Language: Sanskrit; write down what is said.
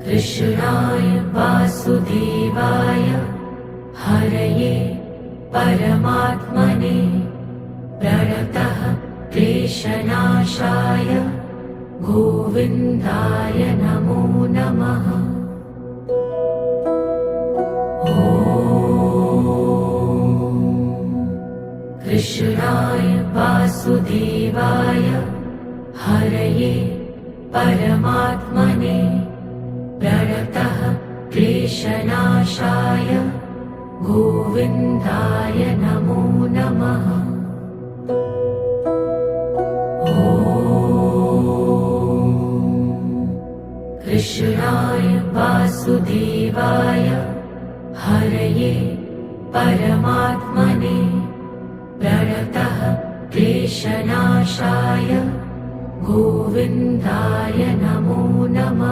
कृष्णाय वासुदेवाय हरये परमात्मने प्रणतः क्लेशनाशाय गोविन्दाय नमो नमः। कृष्णाय वासुदेवाय हरये परमात्मने प्रणतः क्लेशनाशाय गोविन्दाय नमो नमः। कृष्णाय वासुदेवाय हरये परमात्मने प्रणतः क्लेशनाशाय गोविन्दाय नमो नमः।